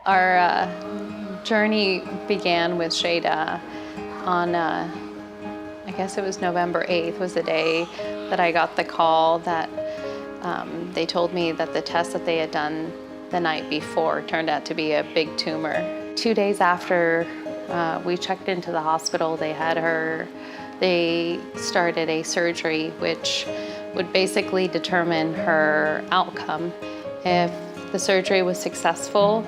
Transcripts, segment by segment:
Our journey began with Shada on, I guess it was November 8th was the day that I got the call that they told me that the test that they had done the night before turned out to be a big tumor. 2 days after we checked into the hospital, they started a surgery which would basically determine her outcome. If the surgery was successful,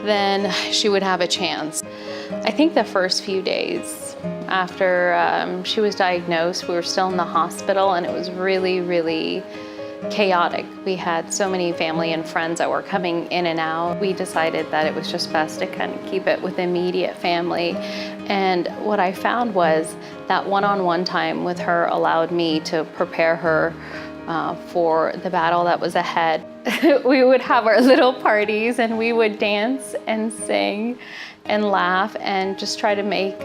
then she would have a chance. I think the first few days after she was diagnosed, we were still in the hospital, and it was really, really chaotic. We had so many family and friends that were coming in and out. We decided that it was just best to kind of keep it with immediate family. And what I found was that one-on-one time with her allowed me to prepare her for the battle that was ahead. We would have our little parties and we would dance and sing and laugh and just try to make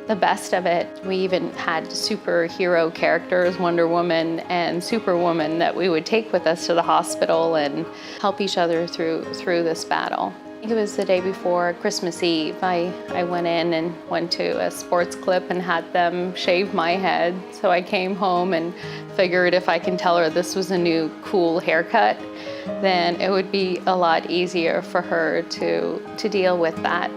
the best of it. We even had superhero characters, Wonder Woman and Superwoman, that we would take with us to the hospital and help each other through this battle. I think it was the day before Christmas Eve. I went in and went to a sports clip and had them shave my head. So I came home and figured if I can tell her this was a new cool haircut, then it would be a lot easier for her to deal with that.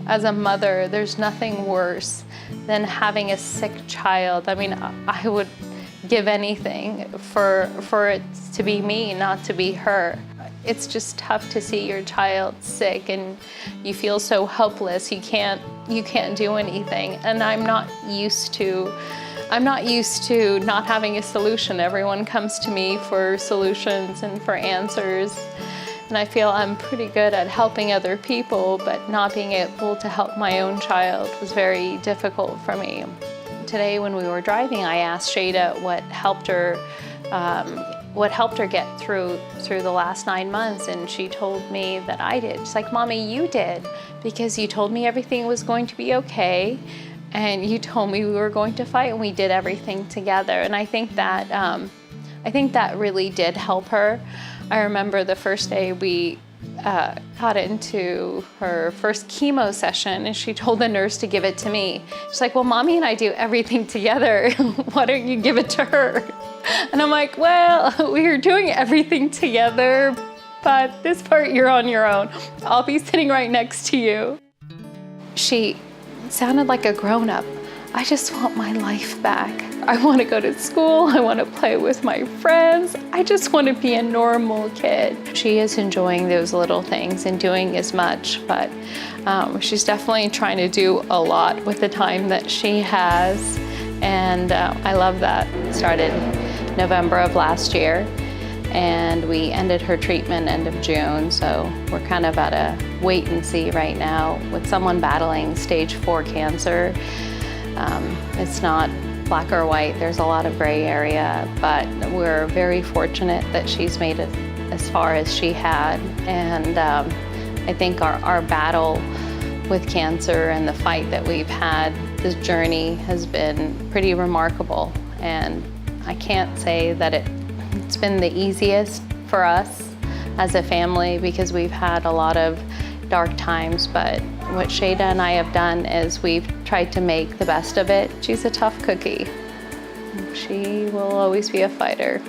As a mother, there's nothing worse than having a sick child. I mean, I would give anything for it to be me, not to be her. It's just tough to see your child sick and you feel so helpless. You can't do anything. And I'm not used to not having a solution. Everyone comes to me for solutions and for answers. And I feel I'm pretty good at helping other people, but not being able to help my own child was very difficult for me. Today when we were driving, I asked Shada what helped her get through the last 9 months, and she told me that I did. She's like, "Mommy, you did, because you told me everything was going to be okay, and you told me we were going to fight, and we did everything together." And I think that really did help her. I remember the first day we got into her first chemo session, and she told the nurse to give it to me. She's like, "Well, Mommy and I do everything together. Why don't you give it to her?" And I'm like, "Well, we're doing everything together, but this part you're on your own. I'll be sitting right next to you." She sounded like a grown-up. I just want my life back. I want to go to school. I want to play with my friends. I just want to be a normal kid. She is enjoying those little things and doing as much, but she's definitely trying to do a lot with the time that she has. And I love that. Started November of last year, and we ended her treatment end of June. So we're kind of at a wait and see right now with someone battling stage 4 cancer. It's not black or white. There's a lot of gray area, but we're very fortunate that she's made it as far as she had. And I think our battle with cancer and the fight that we've had, this journey has been pretty remarkable. And I can't say that it's been the easiest for us as a family, because we've had a lot of dark times, but what Shada and I have done is we've tried to make the best of it. She's a tough cookie. She will always be a fighter.